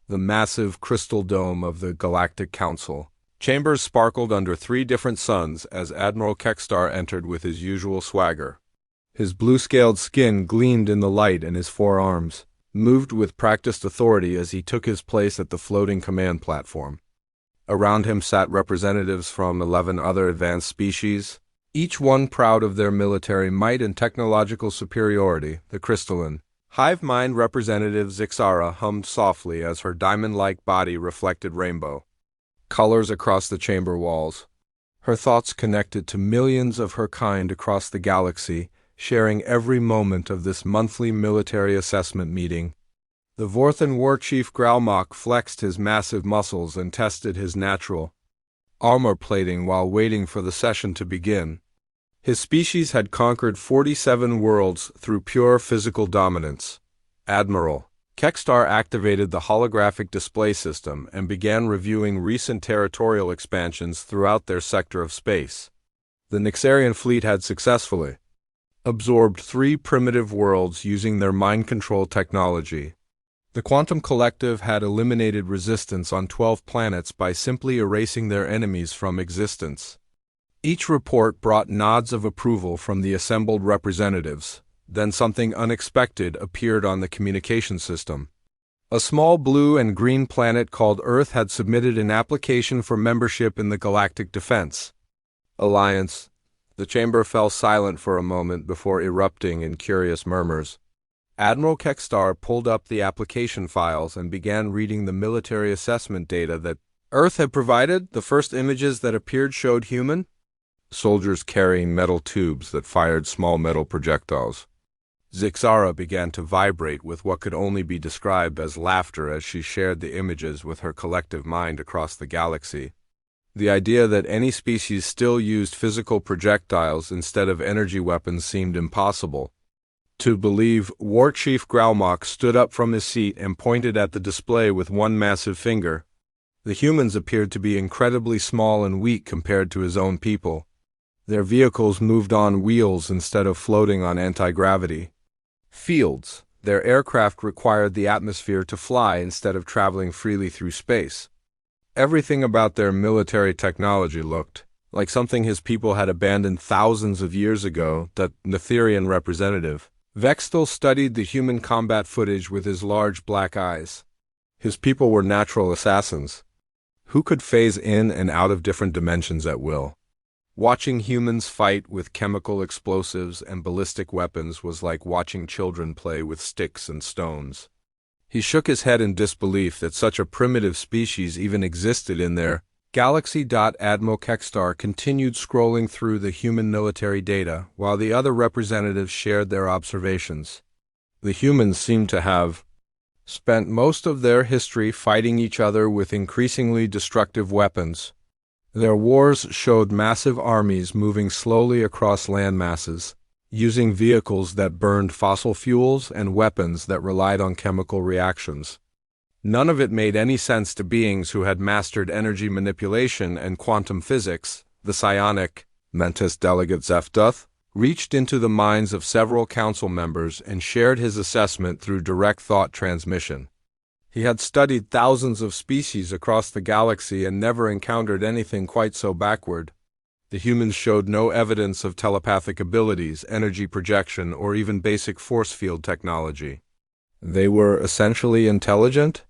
the massive crystal dome of the Galactic Council. Chambers sparkled under 3 different suns as Admiral Kekstar entered with his usual swagger. His blue-scaled skin gleamed in the light, and his forearms moved with practiced authority as he took his place at the floating command platform. Around him sat representatives from 11 other advanced species, each one proud of their military might and technological superiority. The crystalline hive mind representative Zixara hummed softly as her diamond-like body reflected rainbow colors across the chamber walls. Her thoughts connected to millions of her kind across the galaxy, sharing every moment of this monthly military assessment meeting. The Vorthan war chief Graumock flexed his massive muscles and tested his natural armor plating while waiting for the session to begin. His species had conquered 47 worlds through pure physical dominance. Admiral Kekstar activated the holographic display system and began reviewing recent territorial expansions throughout their sector of space. The Nixarian fleet had successfully absorbed 3 primitive worlds using their mind control technology. The Quantum Collective had eliminated resistance on 12 planets by simply erasing their enemies from existence. Each report brought nods of approval from the assembled representatives. Then something unexpected appeared on the communication system. A small blue and green planet called Earth had submitted an application for membership in the Galactic Defense Alliance. The chamber fell silent for a moment before erupting in curious murmurs. Admiral Kekstar pulled up the application files and began reading the military assessment data that Earth had provided. The first images that appeared showed human soldiers carrying metal tubes that fired small metal projectiles. Zixara began to vibrate with what could only be described as laughter as she shared the images with her collective mind across the galaxy. The idea that any species still used physical projectiles instead of energy weapons seemed impossible to believe. War Chief Graumock stood up from his seat and pointed at the display with one massive finger. The humans appeared to be incredibly small and weak compared to his own people. Their vehicles moved on wheels instead of floating on anti-gravity fields. Their aircraft required the atmosphere to fly instead of traveling freely through space. Everything about their military technology looked like something his people had abandoned thousands of years ago. The Netherian representative Vextel studied the human combat footage with his large black eyes. His people were natural assassins who could phase in and out of different dimensions at will. Watching humans fight with chemical explosives and ballistic weapons was like watching children play with sticks and stones. He shook his head in disbelief that such a primitive species even existed in their galaxy. Admiral Kekstar continued scrolling through the human military data while the other representatives shared their observations. The humans seemed to have spent most of their history fighting each other with increasingly destructive weapons. Their wars showed massive armies moving slowly across land masses, using vehicles that burned fossil fuels and weapons that relied on chemical reactions. None of it made any sense to beings who had mastered energy manipulation and quantum physics. The psionic Mentis delegate Zefduth reached into the minds of several council members and shared his assessment through direct thought transmission. He had studied thousands of species across the galaxy and never encountered anything quite so backward. The humans showed no evidence of telepathic abilities, energy projection, or even basic force field technology. They were essentially intelligent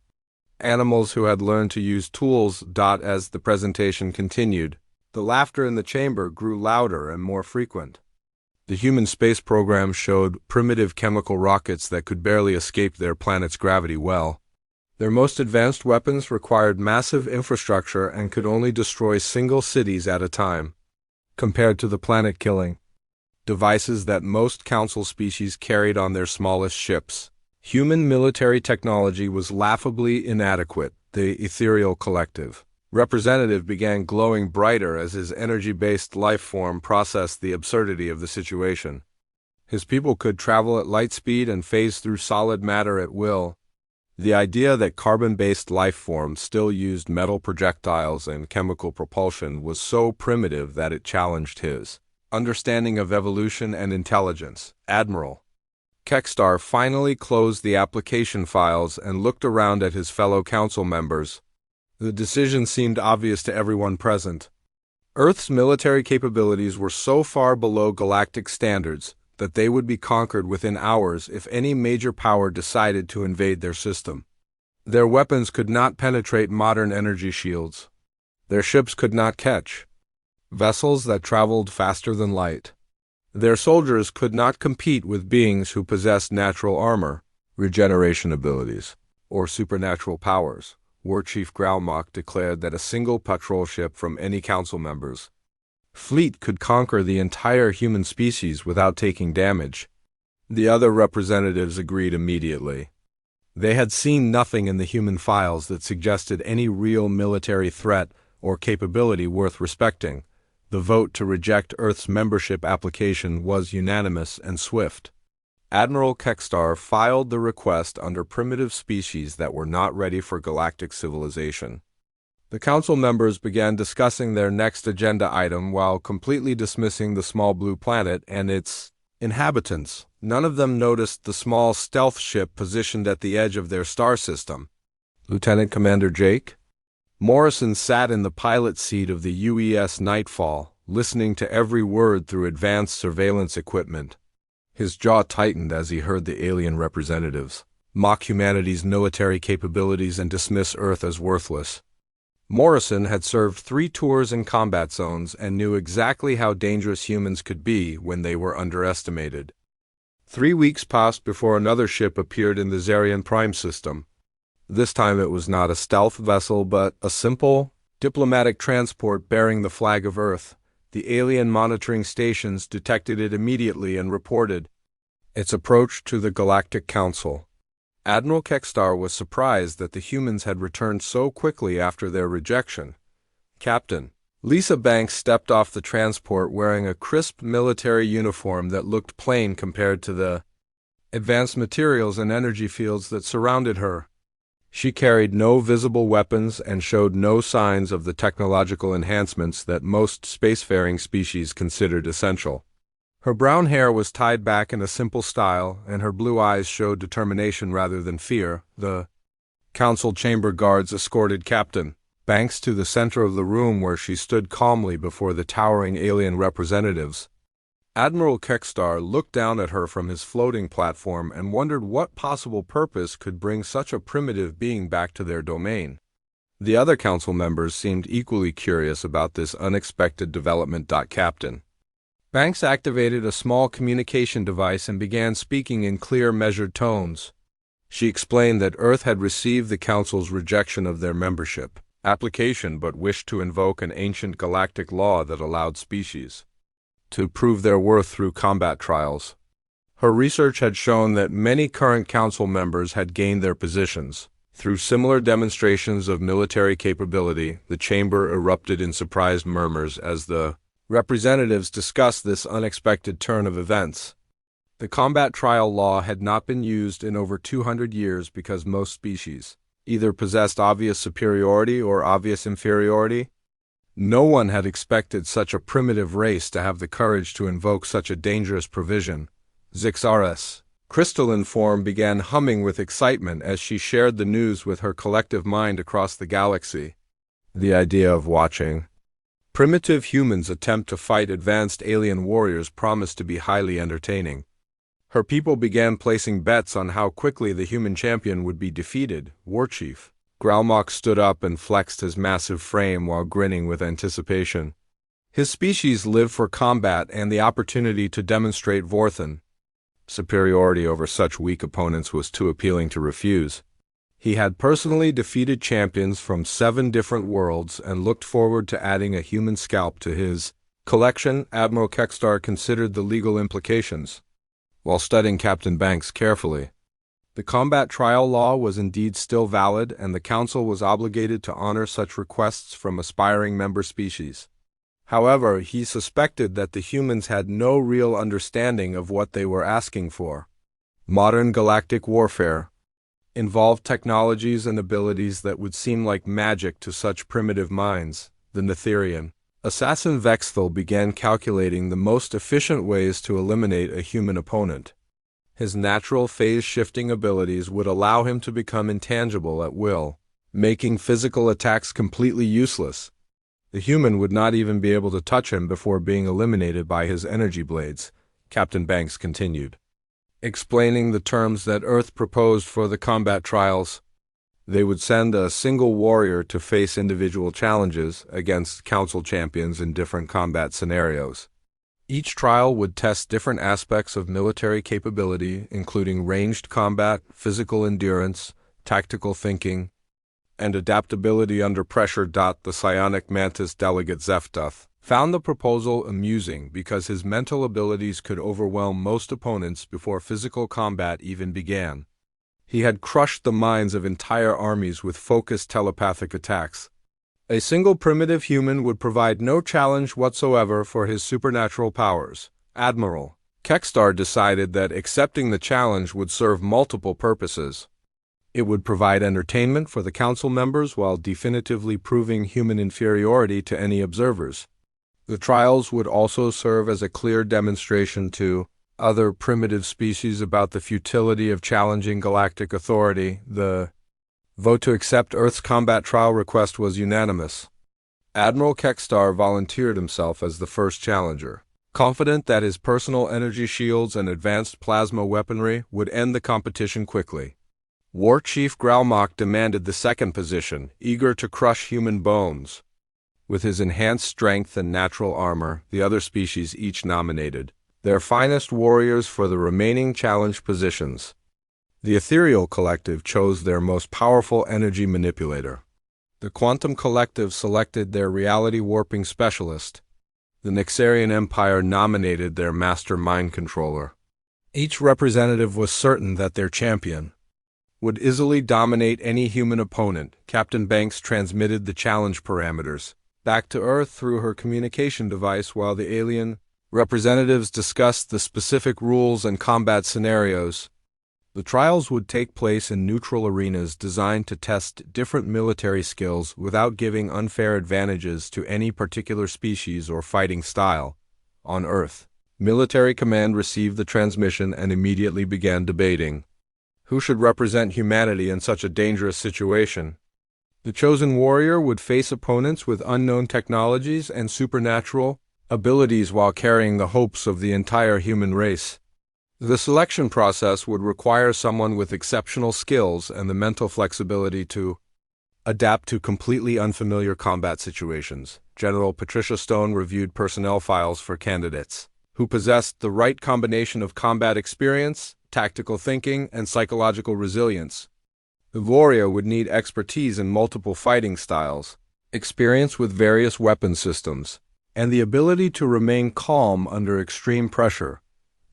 animals who had learned to use tools. As the presentation continued, the laughter in the chamber grew louder and more frequent. The human space program showed primitive chemical rockets that could barely escape their planet's gravity well. Their most advanced weapons required massive infrastructure and could only destroy single cities at a time, compared to the planet-killing devices that most council species carried on their smallest ships. Human military technology was laughably inadequate. The ethereal collective representative began glowing brighter as his energy-based life form processed the absurdity of the situation. His people could travel at light speed and phase through solid matter at will. The idea that carbon-based life forms still used metal projectiles and chemical propulsion was so primitive that it challenged his understanding of evolution and intelligence. Admiral Kekstar finally closed the application files and looked around at his fellow council members. The decision seemed obvious to everyone present. Earth's military capabilities were so far below galactic standards that they would be conquered within hours if any major power decided to invade their system. Their weapons could not penetrate modern energy shields. Their ships could not catch vessels that traveled faster than light. Their soldiers could not compete with beings who possessed natural armor, regeneration abilities, or supernatural powers. War Chief Graumock declared that a single patrol ship from any council member's fleet could conquer the entire human species without taking damage. The other representatives agreed immediately. They had seen nothing in the human files that suggested any real military threat or capability worth respecting. The vote to reject Earth's membership application was unanimous and swift. Admiral Kekstar filed the request under primitive species that were not ready for galactic civilization. The council members began discussing their next agenda item while completely dismissing the small blue planet and its inhabitants. None of them noticed the small stealth ship positioned at the edge of their star system. Lieutenant Commander Jake Morrison sat in the pilot seat of the UES Nightfall, listening to every word through advanced surveillance equipment. His jaw tightened as he heard the alien representatives mock humanity's military capabilities and dismiss Earth as worthless. Morrison had served 3 tours in combat zones and knew exactly how dangerous humans could be when they were underestimated. 3 weeks passed before another ship appeared in the Zarian Prime system. This time it was not a stealth vessel but a simple, diplomatic transport bearing the flag of Earth. The alien monitoring stations detected it immediately and reported its approach to the Galactic Council. Admiral Kekstar was surprised that the humans had returned so quickly after their rejection. Captain Lisa Banks stepped off the transport wearing a crisp military uniform that looked plain compared to the advanced materials and energy fields that surrounded her. She carried no visible weapons and showed no signs of the technological enhancements that most spacefaring species considered essential. Her brown hair was tied back in a simple style, and her blue eyes showed determination rather than fear. The council chamber guards escorted Captain Banks to the center of the room where she stood calmly before the towering alien representatives. Admiral Kekstar looked down at her from his floating platform and wondered what possible purpose could bring such a primitive being back to their domain. The other council members seemed equally curious about this unexpected development. Captain Banks activated a small communication device and began speaking in clear, measured tones. She explained that Earth had received the Council's rejection of their membership application but wished to invoke an ancient galactic law that allowed species to prove their worth through combat trials. Her research had shown that many current council members had gained their positions. Through similar demonstrations of military capability, the chamber erupted in surprised murmurs as the representatives discussed this unexpected turn of events. The combat trial law had not been used in over 200 years because most species either possessed obvious superiority or obvious inferiority. No one had expected such a primitive race to have the courage to invoke such a dangerous provision. Zixaris' crystalline form began humming with excitement as she shared the news with her collective mind across the galaxy. The idea of watching primitive humans attempt to fight advanced alien warriors promised to be highly entertaining. Her people began placing bets on how quickly the human champion would be defeated. Warchief Graumock stood up and flexed his massive frame while grinning with anticipation. His species lived for combat and the opportunity to demonstrate Vorthan superiority over such weak opponents was too appealing to refuse. He had personally defeated champions from 7 different worlds and looked forward to adding a human scalp to his collection. Admiral Kekstar considered the legal implications while studying Captain Banks carefully. The combat trial law was indeed still valid, and the Council was obligated to honor such requests from aspiring member species. However, he suspected that the humans had no real understanding of what they were asking for. Modern galactic warfare involved technologies and abilities that would seem like magic to such primitive minds. The Netherian assassin Vexthal began calculating the most efficient ways to eliminate a human opponent. His natural phase-shifting abilities would allow him to become intangible at will, making physical attacks completely useless. The human would not even be able to touch him before being eliminated by his energy blades, Captain Banks continued, explaining the terms that Earth proposed for the combat trials. They would send a single warrior to face individual challenges against council champions in different combat scenarios. Each trial would test different aspects of military capability, including ranged combat, physical endurance, tactical thinking, and adaptability under pressure. The psionic mantis delegate Zeftuth found the proposal amusing because his mental abilities could overwhelm most opponents before physical combat even began. He had crushed the minds of entire armies with focused telepathic attacks. A single primitive human would provide no challenge whatsoever for his supernatural powers. Admiral Kextar decided that accepting the challenge would serve multiple purposes. It would provide entertainment for the council members while definitively proving human inferiority to any observers. The trials would also serve as a clear demonstration to other primitive species about the futility of challenging galactic authority. The vote to accept Earth's combat trial request was unanimous. Admiral Kextar volunteered himself as the first challenger, confident that his personal energy shields and advanced plasma weaponry would end the competition quickly. War Chief Graumock demanded the second position, eager to crush human bones. With his enhanced strength and natural armor, the other species each nominated their finest warriors for the remaining challenge positions. The Ethereal Collective chose their most powerful energy manipulator. The Quantum Collective selected their reality warping specialist. The Nixarian Empire nominated their master mind controller. Each representative was certain that their champion would easily dominate any human opponent. Captain Banks transmitted the challenge parameters back to Earth through her communication device while the alien representatives discussed the specific rules and combat scenarios. The trials would take place in neutral arenas designed to test different military skills without giving unfair advantages to any particular species or fighting style. On Earth, Military Command received the transmission and immediately began debating who should represent humanity in such a dangerous situation. The chosen warrior would face opponents with unknown technologies and supernatural abilities while carrying the hopes of the entire human race. The selection process would require someone with exceptional skills and the mental flexibility to adapt to completely unfamiliar combat situations. General Patricia Stone reviewed personnel files for candidates who possessed the right combination of combat experience, tactical thinking, and psychological resilience. The warrior would need expertise in multiple fighting styles, experience with various weapon systems, and the ability to remain calm under extreme pressure.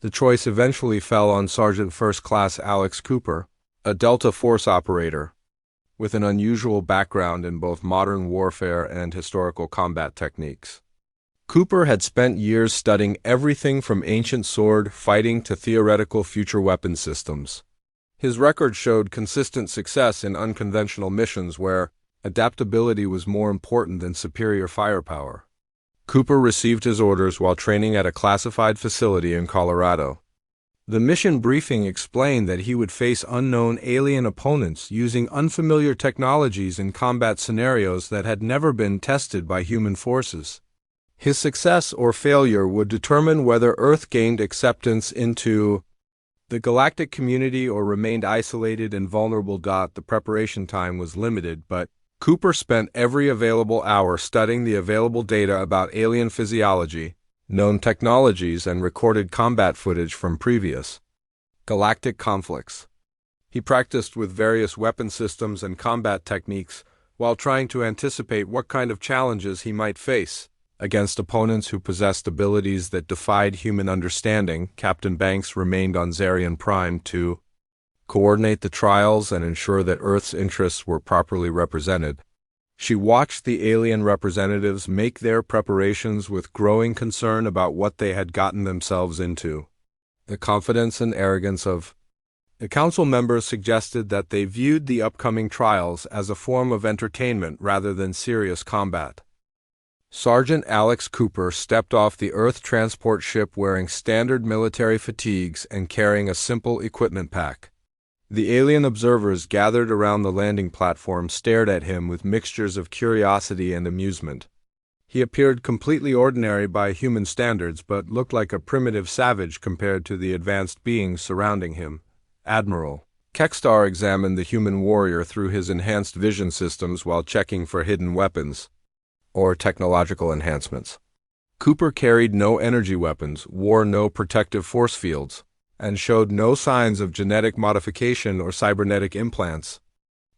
The choice eventually fell on Sergeant First Class Alex Cooper, a Delta Force operator, with an unusual background in both modern warfare and historical combat techniques. Cooper had spent years studying everything from ancient sword fighting to theoretical future weapon systems. His record showed consistent success in unconventional missions where adaptability was more important than superior firepower. Cooper received his orders while training at a classified facility in Colorado. The mission briefing explained that he would face unknown alien opponents using unfamiliar technologies in combat scenarios that had never been tested by human forces. His success or failure would determine whether Earth gained acceptance into the galactic community or remained isolated and vulnerable. The preparation time was limited, but Cooper spent every available hour studying the available data about alien physiology, known technologies, and recorded combat footage from previous galactic conflicts. He practiced with various weapon systems and combat techniques while trying to anticipate what kind of challenges he might face against opponents who possessed abilities that defied human understanding. Captain Banks remained on Zarian Prime to coordinate the trials and ensure that Earth's interests were properly represented. She watched the alien representatives make their preparations with growing concern about what they had gotten themselves into. The confidence and arrogance of the council members suggested that they viewed the upcoming trials as a form of entertainment rather than serious combat. Sergeant Alex Cooper stepped off the Earth transport ship wearing standard military fatigues and carrying a simple equipment pack. The alien observers gathered around the landing platform stared at him with mixtures of curiosity and amusement. He appeared completely ordinary by human standards, but looked like a primitive savage compared to the advanced beings surrounding him. Admiral Kekstar examined the human warrior through his enhanced vision systems while checking for hidden weapons or technological enhancements. Cooper carried no energy weapons, wore no protective force fields, and showed no signs of genetic modification or cybernetic implants.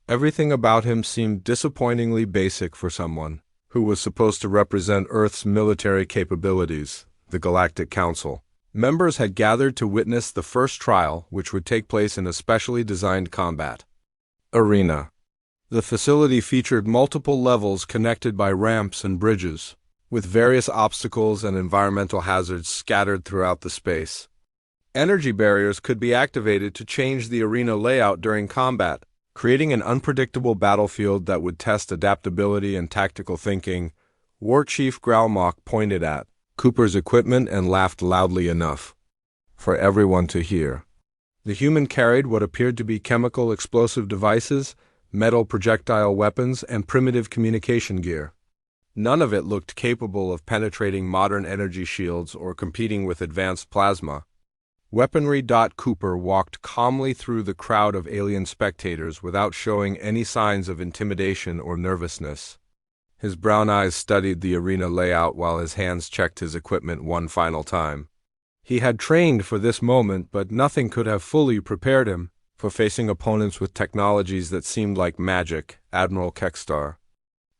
Everything about him seemed disappointingly basic for someone who was supposed to represent Earth's military capabilities. The Galactic Council members had gathered to witness the first trial, which would take place in a specially designed combat arena. The facility featured multiple levels connected by ramps and bridges, with various obstacles and environmental hazards scattered throughout the space. Energy barriers could be activated to change the arena layout during combat, creating an unpredictable battlefield that would test adaptability and tactical thinking. War Chief Growlmock pointed at Cooper's equipment and laughed loudly enough for everyone to hear. The human carried what appeared to be chemical explosive devices, metal projectile weapons, and primitive communication gear. None of it looked capable of penetrating modern energy shields or competing with advanced plasma weaponry. Cooper walked calmly through the crowd of alien spectators without showing any signs of intimidation or nervousness. His brown eyes studied the arena layout while his hands checked his equipment one final time. He had trained for this moment, but nothing could have fully prepared him for facing opponents with technologies that seemed like magic. Admiral Kekstar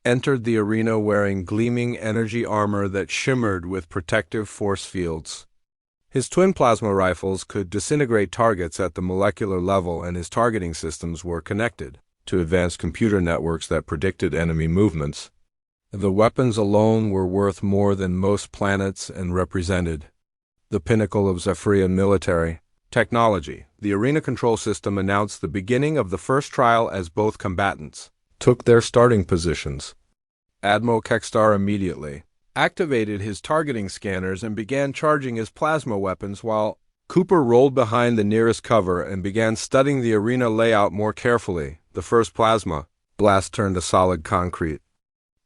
entered the arena wearing gleaming energy armor that shimmered with protective force fields. His twin plasma rifles could disintegrate targets at the molecular level, and his targeting systems were connected to advanced computer networks that predicted enemy movements. The weapons alone were worth more than most planets and represented the pinnacle of Zephyrian military technology. The arena control system announced the beginning of the first trial as both combatants took their starting positions. Admiral Kekstar immediately activated his targeting scanners and began charging his plasma weapons while Cooper rolled behind the nearest cover and began studying the arena layout more carefully. The first plasma blast turned a solid concrete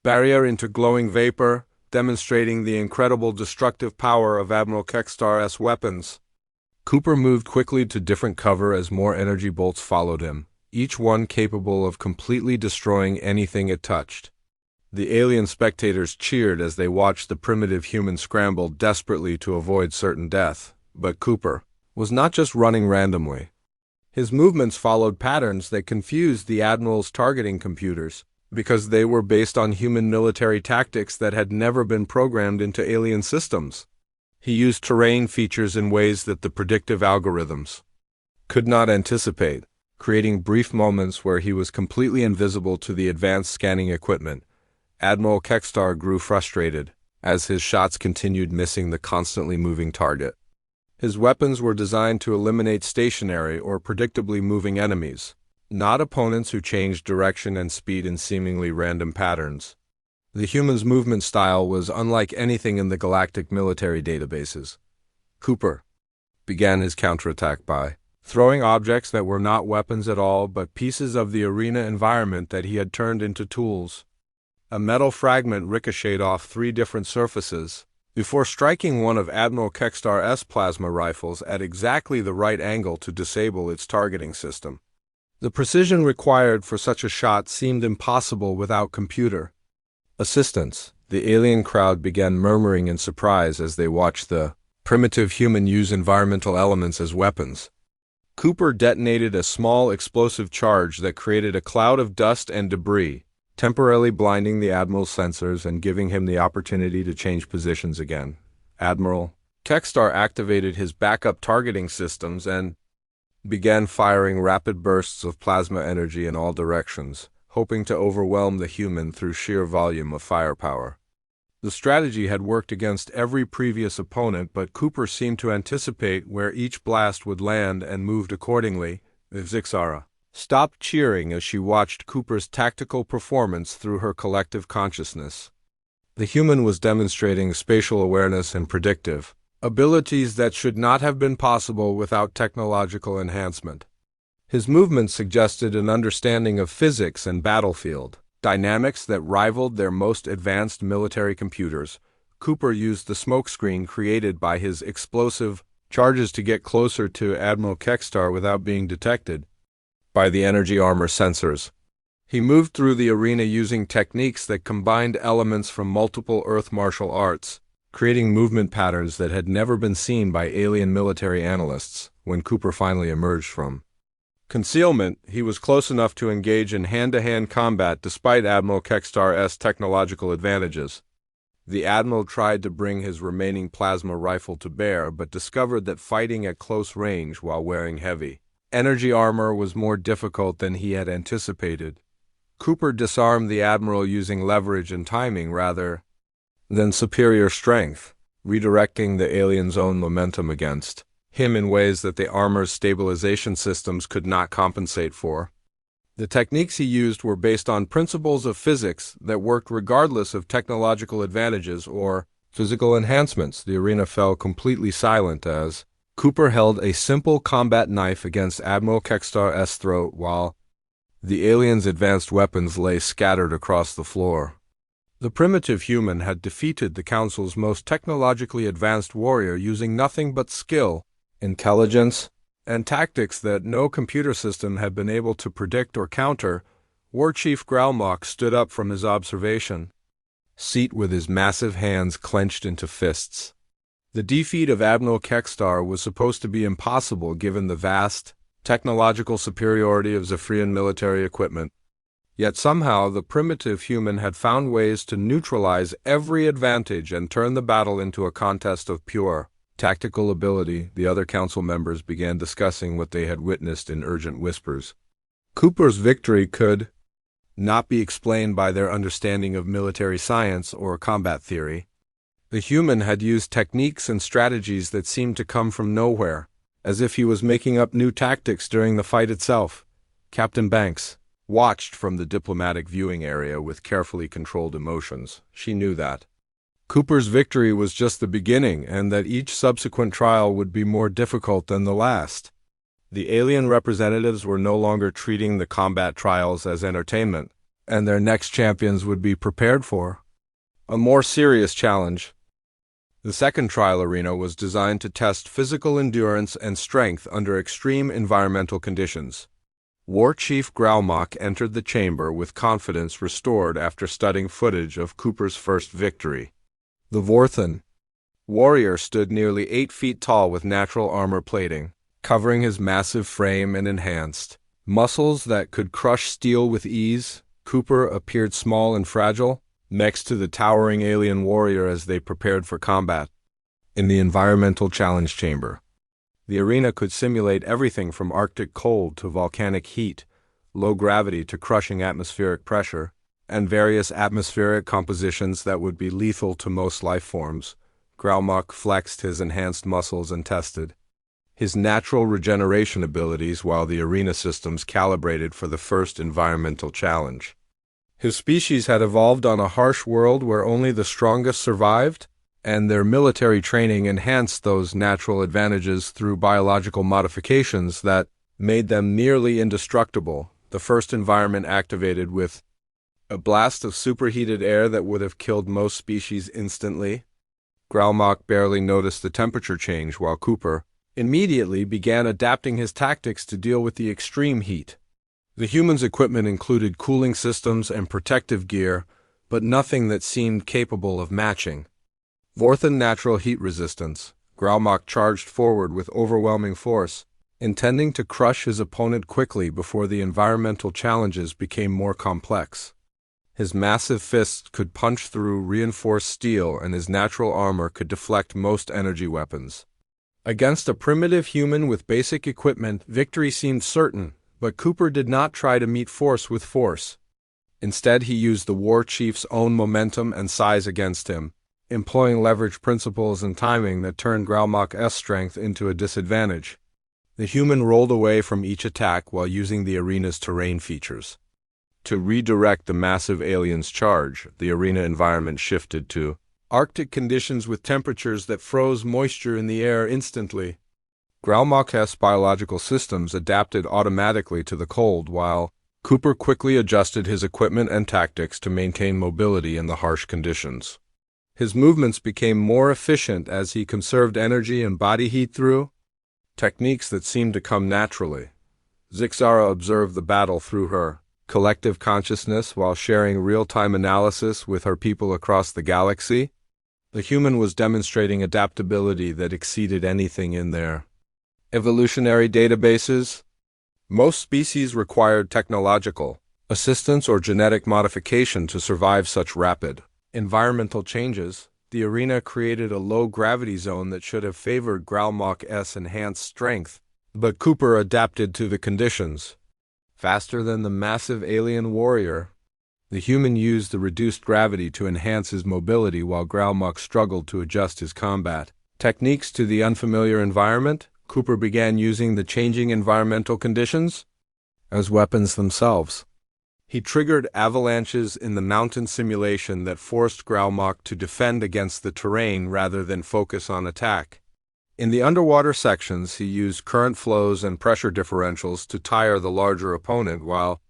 barrier into glowing vapor, demonstrating the incredible destructive power of Admiral Kekstar's weapons. Cooper moved quickly to different cover as more energy bolts followed him, each one capable of completely destroying anything it touched. The alien spectators cheered as they watched the primitive human scramble desperately to avoid certain death. But Cooper was not just running randomly. His movements followed patterns that confused the Admiral's targeting computers, because they were based on human military tactics that had never been programmed into alien systems. He used terrain features in ways that the predictive algorithms could not anticipate, creating brief moments where he was completely invisible to the advanced scanning equipment. Admiral Kekstar grew frustrated as his shots continued missing the constantly moving target. His weapons were designed to eliminate stationary or predictably moving enemies, not opponents who changed direction and speed in seemingly random patterns. The human's movement style was unlike anything in the galactic military databases. Cooper began his counterattack by throwing objects that were not weapons at all but pieces of the arena environment that he had turned into tools. A metal fragment ricocheted off 3 different surfaces before striking one of Admiral Kekstar's plasma rifles at exactly the right angle to disable its targeting system. The precision required for such a shot seemed impossible without computer assistance. The alien crowd began murmuring in surprise as they watched the primitive human use environmental elements as weapons. Cooper detonated a small explosive charge that created a cloud of dust and debris, temporarily blinding the Admiral's sensors and giving him the opportunity to change positions again. Admiral Kekstar activated his backup targeting systems and began firing rapid bursts of plasma energy in all directions, hoping to overwhelm the human through sheer volume of firepower. The strategy had worked against every previous opponent, but Cooper seemed to anticipate where each blast would land and moved accordingly. Zixara stopped cheering as she watched Cooper's tactical performance through her collective consciousness. The human was demonstrating spatial awareness and predictive abilities that should not have been possible without technological enhancement. His movements suggested an understanding of physics and battlefield dynamics that rivaled their most advanced military computers. Cooper used the smokescreen created by his explosive charges to get closer to Admiral Kextar without being detected by the energy armor sensors. He moved through the arena using techniques that combined elements from multiple Earth martial arts, creating movement patterns that had never been seen by alien military analysts. When Cooper finally emerged from concealment, he was close enough to engage in hand-to-hand combat despite Admiral Kextar's technological advantages. The Admiral tried to bring his remaining plasma rifle to bear, but discovered that fighting at close range while wearing heavy energy armor was more difficult than he had anticipated. Cooper disarmed the Admiral using leverage and timing rather than superior strength, redirecting the alien's own momentum against him in ways that the armor's stabilization systems could not compensate for. The techniques he used were based on principles of physics that worked regardless of technological advantages or physical enhancements. The arena fell completely silent as Cooper held a simple combat knife against Admiral Kextar's throat while the alien's advanced weapons lay scattered across the floor. The primitive human had defeated the Council's most technologically advanced warrior using nothing but skill, intelligence, and tactics that no computer system had been able to predict or counter. War Chief Growlmock stood up from his observation seat with his massive hands clenched into fists. The defeat of Admiral Kextar was supposed to be impossible given the vast technological superiority of Zephyrian military equipment. Yet somehow the primitive human had found ways to neutralize every advantage and turn the battle into a contest of pure tactical ability. The other council members began discussing what they had witnessed in urgent whispers. Cooper's victory could not be explained by their understanding of military science or combat theory. The human had used techniques and strategies that seemed to come from nowhere, as if he was making up new tactics during the fight itself. Captain Banks watched from the diplomatic viewing area with carefully controlled emotions. She knew that Cooper's victory was just the beginning and that each subsequent trial would be more difficult than the last. The alien representatives were no longer treating the combat trials as entertainment, and their next champions would be prepared for a more serious challenge. The second trial arena was designed to test physical endurance and strength under extreme environmental conditions. War Chief Growlmock entered the chamber with confidence restored after studying footage of Cooper's first victory. The Vorthan warrior stood nearly 8 feet tall with natural armor plating, covering his massive frame and enhanced muscles that could crush steel with ease. Cooper appeared small and fragile next to the towering alien warrior as they prepared for combat. In the environmental challenge chamber, the arena could simulate everything from Arctic cold to volcanic heat, low gravity to crushing atmospheric pressure, and various atmospheric compositions that would be lethal to most life forms. Growlmock flexed his enhanced muscles and tested his natural regeneration abilities while the arena systems calibrated for the first environmental challenge. His species had evolved on a harsh world where only the strongest survived, and their military training enhanced those natural advantages through biological modifications that made them nearly indestructible. The first environment activated with a blast of superheated air that would have killed most species instantly. Growlmock barely noticed the temperature change while Cooper immediately began adapting his tactics to deal with the extreme heat. The human's equipment included cooling systems and protective gear, but nothing that seemed capable of matching Vorthan natural heat resistance. Growlmock charged forward with overwhelming force, intending to crush his opponent quickly before the environmental challenges became more complex. His massive fists could punch through reinforced steel, and his natural armor could deflect most energy weapons. Against a primitive human with basic equipment, victory seemed certain, but Cooper did not try to meet force with force. Instead, he used the war chief's own momentum and size against him, employing leverage principles and timing that turned Growlmock's strength into a disadvantage. The human rolled away from each attack while using the arena's terrain features To redirect the massive alien's charge, the arena environment shifted to Arctic conditions with temperatures that froze moisture in the air instantly. Graumak's biological systems adapted automatically to the cold, while Cooper quickly adjusted his equipment and tactics to maintain mobility in the harsh conditions. His movements became more efficient as he conserved energy and body heat through techniques that seemed to come naturally. Zixara observed the battle through her collective consciousness while sharing real-time analysis with her people across the galaxy. The human was demonstrating adaptability that exceeded anything in their evolutionary databases. Most species required technological assistance or genetic modification to survive such rapid environmental changes. The arena created a low-gravity zone that should have favored Graumak's enhanced strength, but Cooper adapted to the conditions. Faster than the massive alien warrior, the human used the reduced gravity to enhance his mobility while Graumak struggled to adjust his combat techniques to the unfamiliar environment. Cooper began using the changing environmental conditions as weapons themselves. He triggered avalanches in the mountain simulation that forced Graumak to defend against the terrain rather than focus on attack. In the underwater sections, he used current flows and pressure differentials to tire the larger opponent while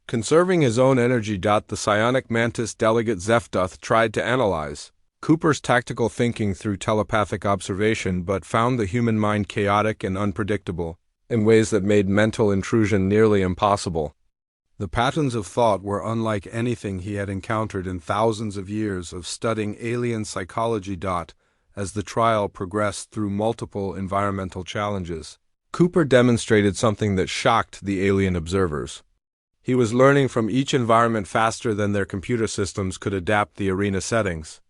conserving his own energy. The psionic mantis delegate Zefduth tried to analyze Cooper's tactical thinking through telepathic observation but found the human mind chaotic and unpredictable in ways that made mental intrusion nearly impossible. The patterns of thought were unlike anything he had encountered in thousands of years of studying alien psychology. As the trial progressed through multiple environmental challenges, Cooper demonstrated something that shocked the alien observers. He was learning from each environment faster than their computer systems could adapt the arena settings.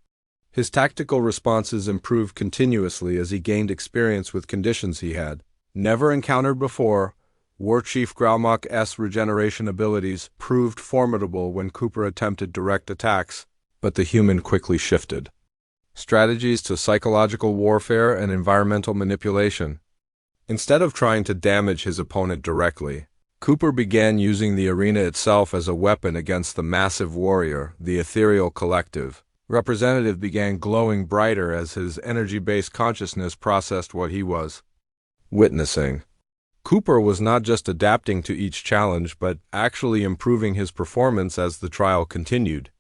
His tactical responses improved continuously as he gained experience with conditions he had never encountered before. War Chief Graumak's regeneration abilities proved formidable when Cooper attempted direct attacks, but the human quickly shifted strategies to psychological warfare and environmental manipulation. Instead of trying to damage his opponent directly, Cooper began using the arena itself as a weapon against the massive warrior. The ethereal collective representative began glowing brighter as his energy-based consciousness processed what he was witnessing. Cooper was not just adapting to each challenge but actually improving his performance as the trial continued.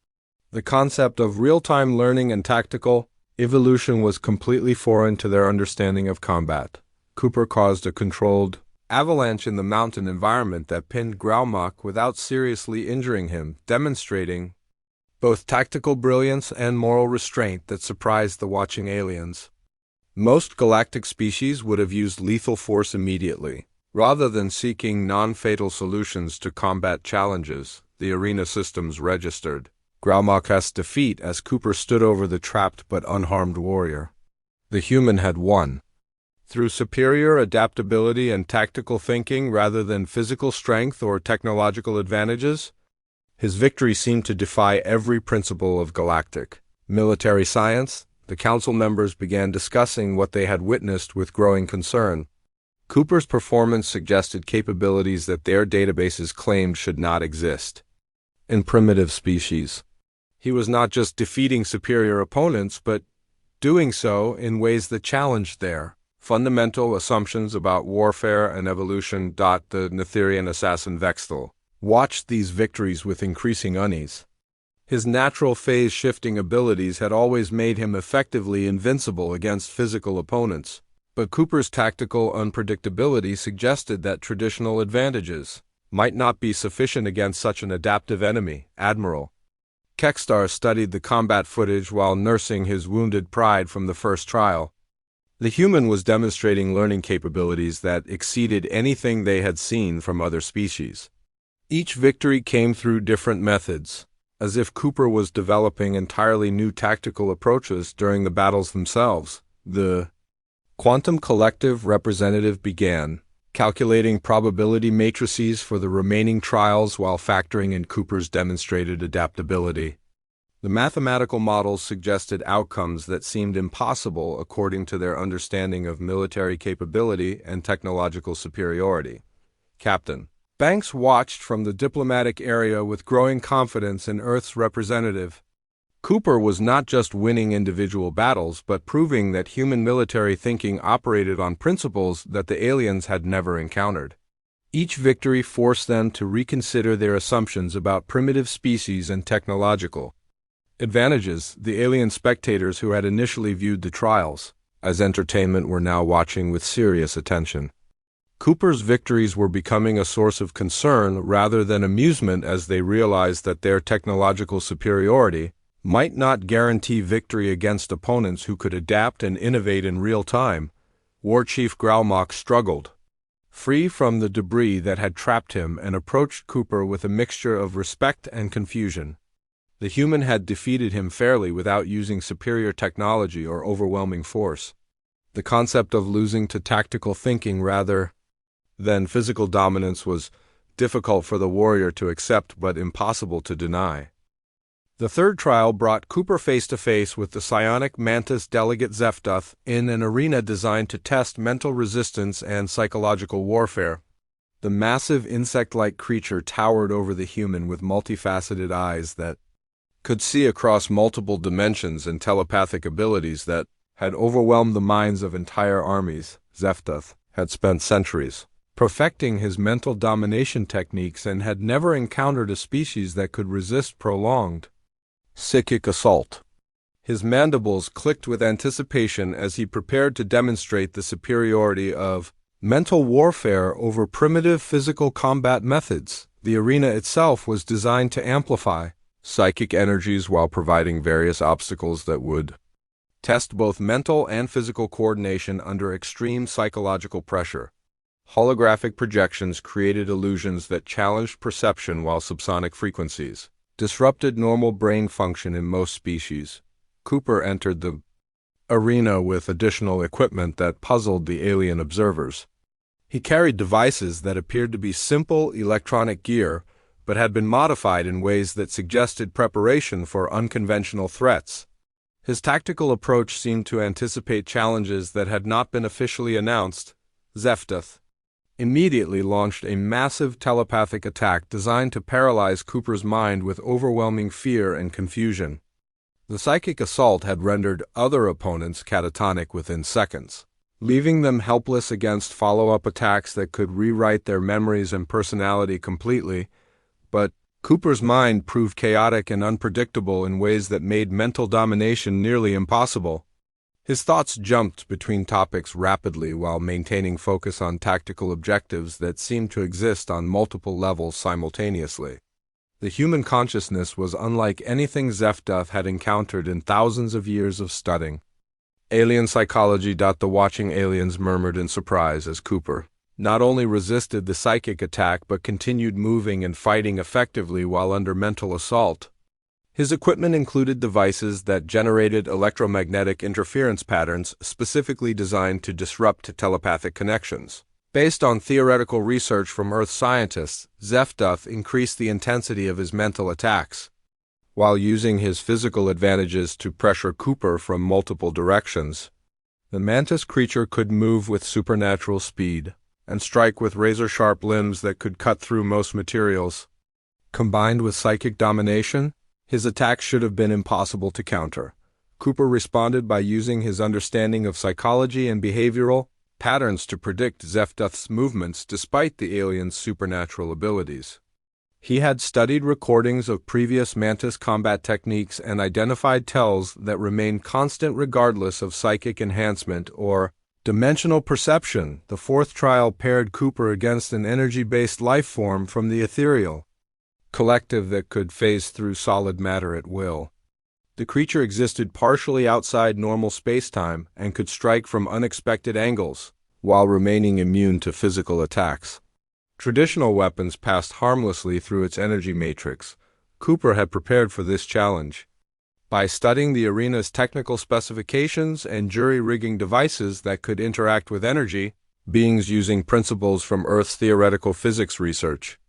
The concept of real-time learning and tactical evolution was completely foreign to their understanding of combat. Cooper caused a controlled avalanche in the mountain environment that pinned Graumak without seriously injuring him, demonstrating both tactical brilliance and moral restraint that surprised the watching aliens. Most galactic species would have used lethal force immediately, rather than seeking non-fatal solutions to combat challenges. The arena systems registered Graumak's defeat as Cooper stood over the trapped but unharmed warrior. The human had won through superior adaptability and tactical thinking rather than physical strength or technological advantages. His victory seemed to defy every principle of galactic military science. The council members began discussing what they had witnessed with growing concern. Cooper's performance suggested capabilities that their databases claimed should not exist in primitive species. He was not just defeating superior opponents, but doing so in ways that challenged their fundamental assumptions about warfare and evolution. The Netherian assassin Vexthal watched these victories with increasing unease. His natural phase-shifting abilities had always made him effectively invincible against physical opponents, but Cooper's tactical unpredictability suggested that traditional advantages might not be sufficient against such an adaptive enemy. Admiral Kextar studied the combat footage while nursing his wounded pride from the first trial. The human was demonstrating learning capabilities that exceeded anything they had seen from other species. Each victory came through different methods, as if Cooper was developing entirely new tactical approaches during the battles themselves. The quantum collective representative began calculating probability matrices for the remaining trials while factoring in Cooper's demonstrated adaptability. The mathematical models suggested outcomes that seemed impossible according to their understanding of military capability and technological superiority. Captain Banks watched from the diplomatic area with growing confidence in Earth's representative. Cooper was not just winning individual battles, but proving that human military thinking operated on principles that the aliens had never encountered. Each victory forced them to reconsider their assumptions about primitive species and technological advantages. The alien spectators who had initially viewed the trials as entertainment were now watching with serious attention. Cooper's victories were becoming a source of concern rather than amusement as they realized that their technological superiority might not guarantee victory against opponents who could adapt and innovate in real time. War Chief Graumock struggled free from the debris that had trapped him and approached Cooper with a mixture of respect and confusion. The human had defeated him fairly without using superior technology or overwhelming force. The concept of losing to tactical thinking rather than physical dominance was difficult for the warrior to accept but impossible to deny. The third trial brought Cooper face-to-face with the psionic mantis delegate Zefduth in an arena designed to test mental resistance and psychological warfare. The massive insect-like creature towered over the human with multifaceted eyes that could see across multiple dimensions and telepathic abilities that had overwhelmed the minds of entire armies. Zefduth had spent centuries perfecting his mental domination techniques and had never encountered a species that could resist prolonged psychic assault. His mandibles clicked with anticipation as he prepared to demonstrate the superiority of mental warfare over primitive physical combat methods. The arena itself was designed to amplify psychic energies while providing various obstacles that would test both mental and physical coordination under extreme psychological pressure. Holographic projections created illusions that challenged perception, while subsonic frequencies disrupted normal brain function in most species. Cooper entered the arena with additional equipment that puzzled the alien observers. He carried devices that appeared to be simple electronic gear, but had been modified in ways that suggested preparation for unconventional threats. His tactical approach seemed to anticipate challenges that had not been officially announced. Zefduth immediately launched a massive telepathic attack designed to paralyze Cooper's mind with overwhelming fear and confusion. The psychic assault had rendered other opponents catatonic within seconds, leaving them helpless against follow-up attacks that could rewrite their memories and personality completely. But Cooper's mind proved chaotic and unpredictable in ways that made mental domination nearly impossible. His thoughts jumped between topics rapidly while maintaining focus on tactical objectives that seemed to exist on multiple levels simultaneously. The human consciousness was unlike anything Zefduth had encountered in thousands of years of studying alien psychology. The watching aliens murmured in surprise as Cooper not only resisted the psychic attack but continued moving and fighting effectively while under mental assault. His equipment included devices that generated electromagnetic interference patterns specifically designed to disrupt telepathic connections. Based on theoretical research from Earth scientists, Zefduth increased the intensity of his mental attacks, while using his physical advantages to pressure Cooper from multiple directions. The mantis creature could move with supernatural speed and strike with razor-sharp limbs that could cut through most materials. Combined with psychic domination, his attacks should have been impossible to counter. Cooper responded by using his understanding of psychology and behavioral patterns to predict Zefduth's movements despite the alien's supernatural abilities. He had studied recordings of previous mantis combat techniques and identified tells that remained constant regardless of psychic enhancement or dimensional perception. The fourth trial paired Cooper against an energy-based life form from the ethereal collective that could phase through solid matter at will. The creature existed partially outside normal space-time and could strike from unexpected angles, while remaining immune to physical attacks. Traditional weapons passed harmlessly through its energy matrix. Cooper had prepared for this challenge by studying the arena's technical specifications and jury-rigging devices that could interact with energy beings using principles from Earth's theoretical physics research.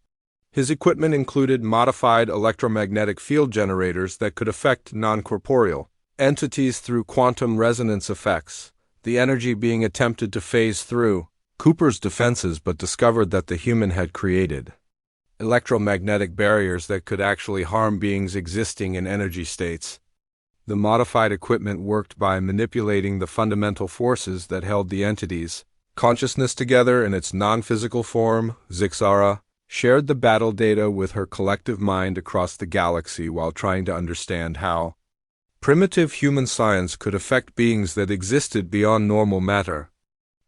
His equipment included modified electromagnetic field generators that could affect non-corporeal entities through quantum resonance effects. The energy being attempted to phase through Cooper's defenses but discovered that the human had created electromagnetic barriers that could actually harm beings existing in energy states. The modified equipment worked by manipulating the fundamental forces that held the entity's consciousness together in its non-physical form. Zixara shared the battle data with her collective mind across the galaxy while trying to understand how primitive human science could affect beings that existed beyond normal matter.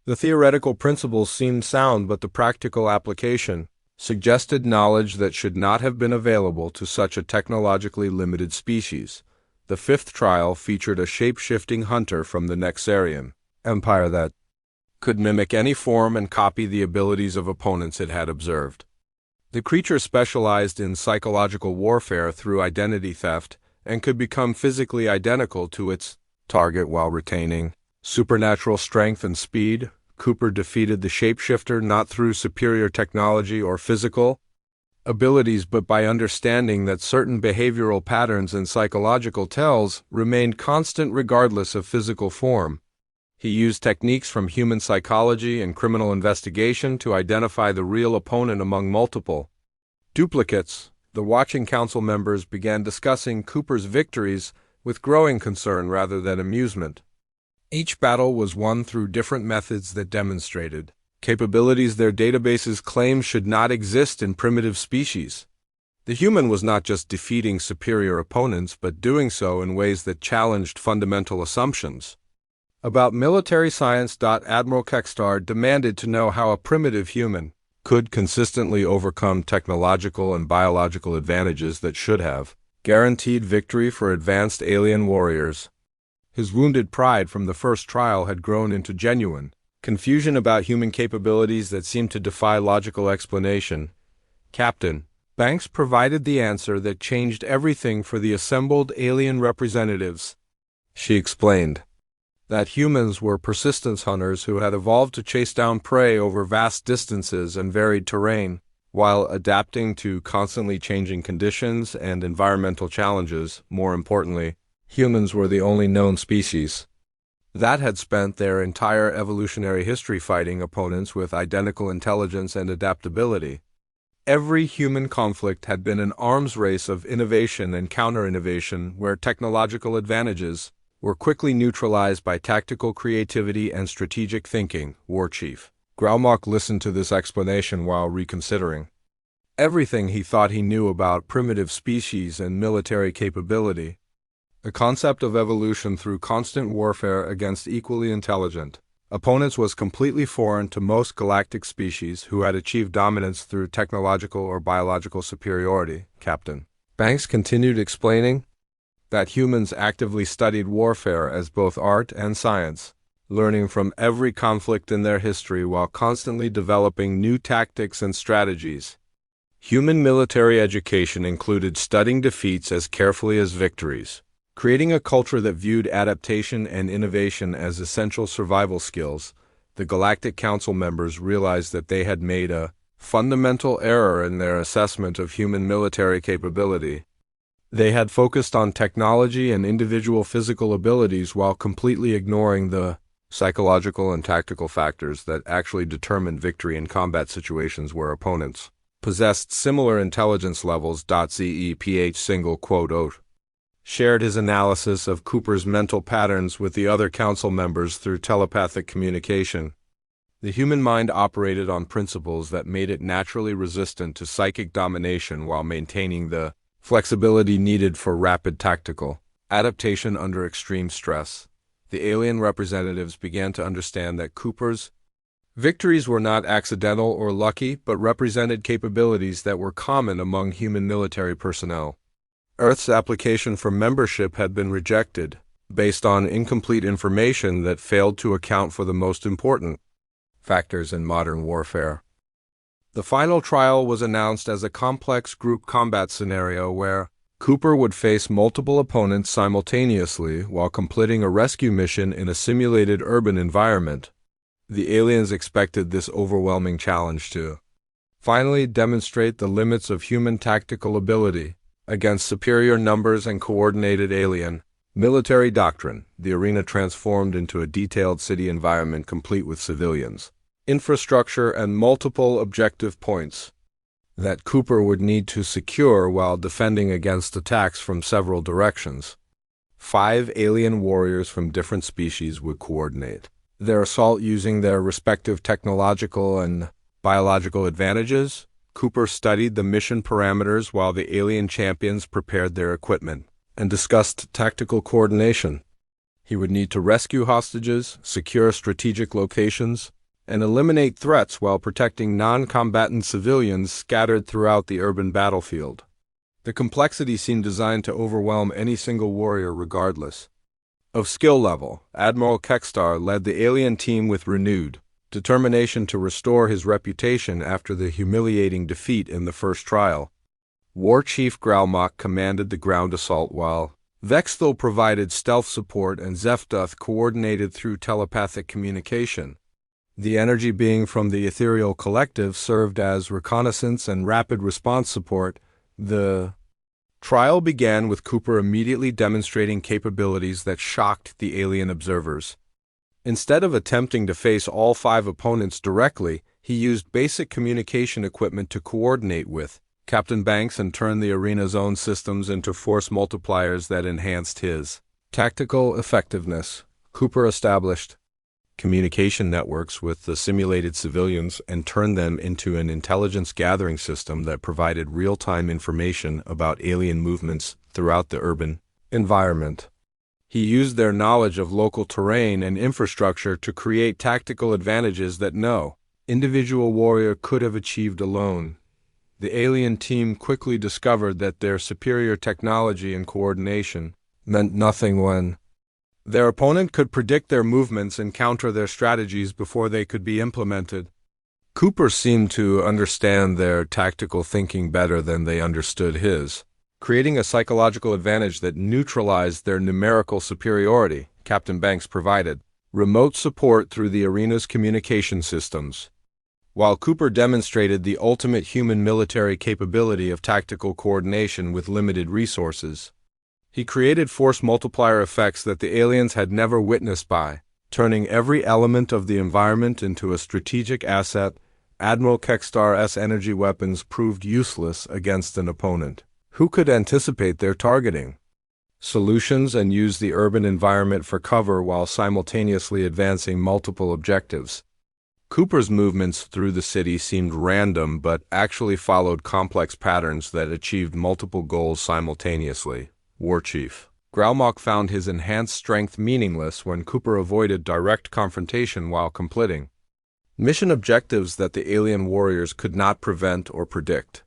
The theoretical principles seemed sound, but the practical application suggested knowledge that should not have been available to such a technologically limited species. The fifth trial featured a shape-shifting hunter from the Nexarian Empire that could mimic any form and copy the abilities of opponents it had observed. The creature specialized in psychological warfare through identity theft and could become physically identical to its target while retaining supernatural strength and speed. Cooper defeated the shapeshifter not through superior technology or physical abilities, but by understanding that certain behavioral patterns and psychological tells remained constant regardless of physical form. He used techniques from human psychology and criminal investigation to identify the real opponent among multiple duplicates. The watching council members began discussing Cooper's victories with growing concern rather than amusement. Each battle was won through different methods that demonstrated capabilities their databases claimed should not exist in primitive species. The human was not just defeating superior opponents, but doing so in ways that challenged fundamental assumptions about military science. Admiral Kekstar demanded to know how a primitive human could consistently overcome technological and biological advantages that should have guaranteed victory for advanced alien warriors. His wounded pride from the first trial had grown into genuine confusion about human capabilities that seemed to defy logical explanation. Captain Banks provided the answer that changed everything for the assembled alien representatives. She explained that humans were persistence hunters who had evolved to chase down prey over vast distances and varied terrain, while adapting to constantly changing conditions and environmental challenges. More importantly, humans were the only known species that had spent their entire evolutionary history fighting opponents with identical intelligence and adaptability. Every human conflict had been an arms race of innovation and counter-innovation, where technological advantages were quickly neutralized by tactical creativity and strategic thinking. War Chief Graumock listened to this explanation while reconsidering everything he thought he knew about primitive species and military capability. The concept of evolution through constant warfare against equally intelligent opponents was completely foreign to most galactic species who had achieved dominance through technological or biological superiority. Captain Banks continued explaining that humans actively studied warfare as both art and science, learning from every conflict in their history while constantly developing new tactics and strategies. Human military education included studying defeats as carefully as victories, creating a culture that viewed adaptation and innovation as essential survival skills. The Galactic Council members realized that they had made a fundamental error in their assessment of human military capability. They had focused on technology and individual physical abilities while completely ignoring the psychological and tactical factors that actually determined victory in combat situations where opponents possessed similar intelligence levels. ZEPH single quote oat shared his analysis of Cooper's mental patterns with the other council members through telepathic communication. The human mind operated on principles that made it naturally resistant to psychic domination while maintaining the flexibility needed for rapid tactical adaptation under extreme stress. The alien representatives began to understand that Cooper's victories were not accidental or lucky, but represented capabilities that were common among human military personnel. Earth's application for membership had been rejected, based on incomplete information that failed to account for the most important factors in modern warfare. The final trial was announced as a complex group combat scenario where Cooper would face multiple opponents simultaneously while completing a rescue mission in a simulated urban environment. The aliens expected this overwhelming challenge to finally demonstrate the limits of human tactical ability against superior numbers and coordinated alien military doctrine. The arena transformed into a detailed city environment complete with civilians infrastructure, and multiple objective points that Cooper would need to secure while defending against attacks from several directions. 5 alien warriors from different species would coordinate their assault using their respective technological and biological advantages. Cooper studied the mission parameters while the alien champions prepared their equipment and discussed tactical coordination. He would need to rescue hostages, secure strategic locations, and eliminate threats while protecting non-combatant civilians scattered throughout the urban battlefield. The complexity seemed designed to overwhelm any single warrior regardless of skill level. Admiral Kextar led the alien team with renewed determination to restore his reputation after the humiliating defeat in the first trial. War Chief Graumock commanded the ground assault while Vexthal provided stealth support and Zefduth coordinated through telepathic communication. The energy being from the ethereal collective served as reconnaissance and rapid response support. The trial began with Cooper immediately demonstrating capabilities that shocked the alien observers. Instead of attempting to face all 5 opponents directly, he used basic communication equipment to coordinate with Captain Banks and turned the arena's own systems into force multipliers that enhanced his tactical effectiveness. Cooper established communication networks with the simulated civilians and turned them into an intelligence gathering system that provided real-time information about alien movements throughout the urban environment. He used their knowledge of local terrain and infrastructure to create tactical advantages that no individual warrior could have achieved alone. The alien team quickly discovered that their superior technology and coordination meant nothing when their opponent could predict their movements and counter their strategies before they could be implemented. Cooper seemed to understand their tactical thinking better than they understood his, creating a psychological advantage that neutralized their numerical superiority. Captain Banks provided remote support through the arena's communication systems, while Cooper demonstrated the ultimate human military capability of tactical coordination with limited resources. He created force multiplier effects that the aliens had never witnessed by turning every element of the environment into a strategic asset. Admiral Kextar's energy weapons proved useless against an opponent who could anticipate their targeting solutions and use the urban environment for cover while simultaneously advancing multiple objectives. Cooper's movements through the city seemed random but actually followed complex patterns that achieved multiple goals simultaneously. War Chief Graumock found his enhanced strength meaningless when Cooper avoided direct confrontation while completing mission objectives that the alien warriors could not prevent or predict.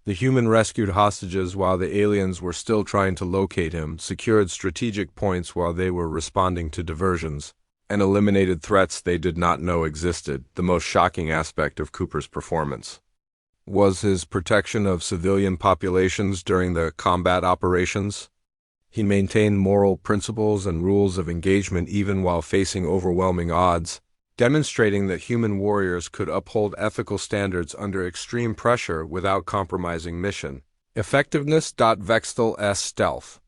The human rescued hostages while the aliens were still trying to locate him, secured strategic points while they were responding to diversions, and eliminated threats they did not know existed. The most shocking aspect of Cooper's performance was his protection of civilian populations during the combat operations. He maintained moral principles and rules of engagement even while facing overwhelming odds, demonstrating that human warriors could uphold ethical standards under extreme pressure without compromising mission effectiveness. Vextal's stealth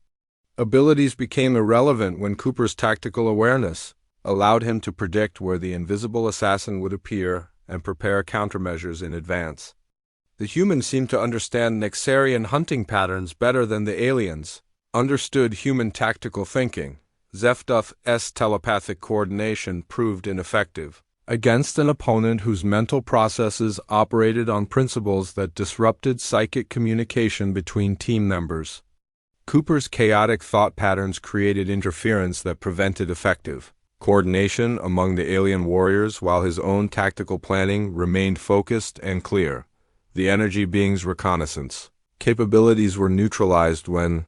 abilities became irrelevant when Cooper's tactical awareness allowed him to predict where the invisible assassin would appear and prepare countermeasures in advance. The humans seemed to understand Nexarian hunting patterns better than the aliens understood human tactical thinking. Zefduth's telepathic coordination proved ineffective against an opponent whose mental processes operated on principles that disrupted psychic communication between team members. Cooper's chaotic thought patterns created interference that prevented effective coordination among the alien warriors while his own tactical planning remained focused and clear. The energy being's reconnaissance capabilities were neutralized when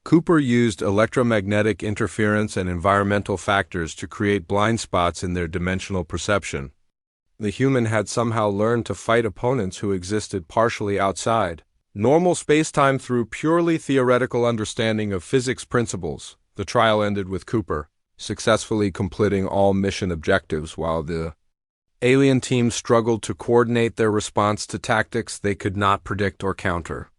Cooper used electromagnetic interference and environmental factors to create blind spots in their dimensional perception. The human had somehow learned to fight opponents who existed partially outside normal spacetime through purely theoretical understanding of physics principles. The trial ended with Cooper successfully completing all mission objectives while the alien team struggled to coordinate their response to tactics they could not predict or counter.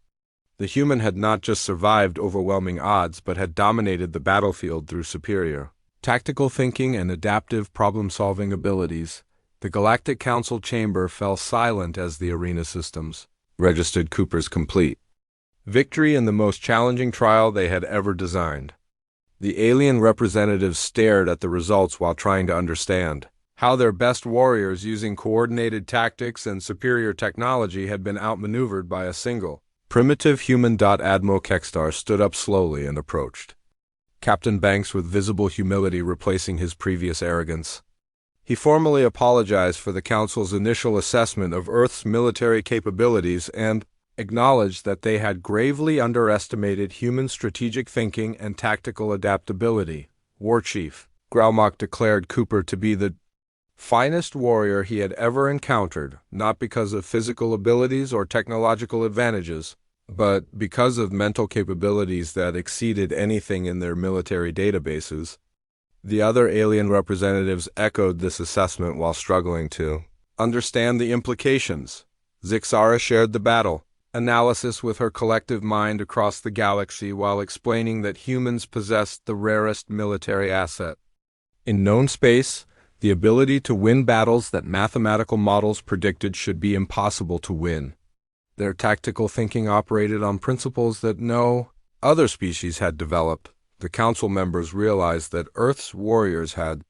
The human had not just survived overwhelming odds but had dominated the battlefield through superior tactical thinking and adaptive problem-solving abilities. The Galactic Council chamber fell silent as the arena systems registered Cooper's complete victory in the most challenging trial they had ever designed. The alien representatives stared at the results while trying to understand how their best warriors using coordinated tactics and superior technology had been outmaneuvered by a single primitive human. Admiral Kextar stood up slowly and approached Captain Banks with visible humility replacing his previous arrogance. He formally apologized for the Council's initial assessment of Earth's military capabilities and acknowledged that they had gravely underestimated human strategic thinking and tactical adaptability. War Chief Graumock declared Cooper to be the finest warrior he had ever encountered, not because of physical abilities or technological advantages, but because of mental capabilities that exceeded anything in their military databases. The other alien representatives echoed this assessment while struggling to understand the implications. Zixara shared the battle analysis with her collective mind across the galaxy while explaining that humans possessed the rarest military asset in known space, the ability to win battles that mathematical models predicted should be impossible to win. Their tactical thinking operated on principles that no other species had developed. The Council members realized that Earth's warriors had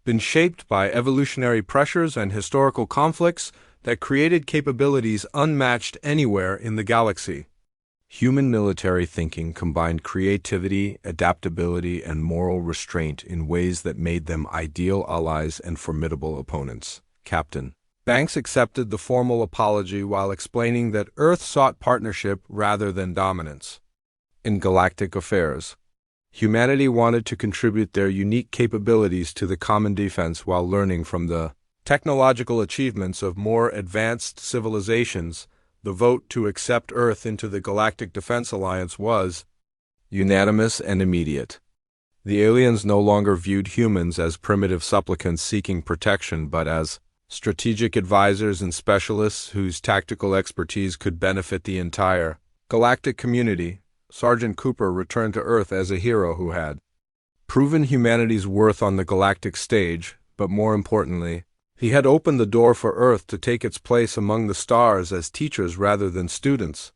been shaped by evolutionary pressures and historical conflicts that created capabilities unmatched anywhere in the galaxy. Human military thinking combined creativity, adaptability, and moral restraint in ways that made them ideal allies and formidable opponents. Captain Banks accepted the formal apology while explaining that Earth sought partnership rather than dominance. In galactic affairs, humanity wanted to contribute their unique capabilities to the common defense while learning from the technological achievements of more advanced civilizations. The vote to accept Earth into the Galactic Defense Alliance was unanimous and immediate. The aliens no longer viewed humans as primitive supplicants seeking protection, but as strategic advisors and specialists whose tactical expertise could benefit the entire galactic community. Sergeant Cooper returned to Earth as a hero who had proven humanity's worth on the galactic stage, but more importantly, he had opened the door for Earth to take its place among the stars as teachers rather than students.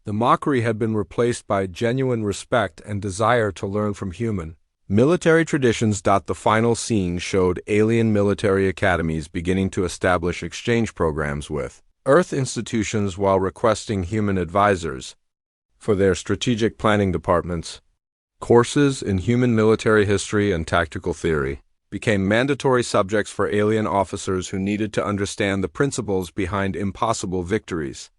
The mockery had been replaced by genuine respect and desire to learn from human military traditions. The final scene showed alien military academies beginning to establish exchange programs with Earth institutions while requesting human advisors for their strategic planning departments. Courses in human military history and tactical theory became mandatory subjects for alien officers who needed to understand the principles behind impossible victories.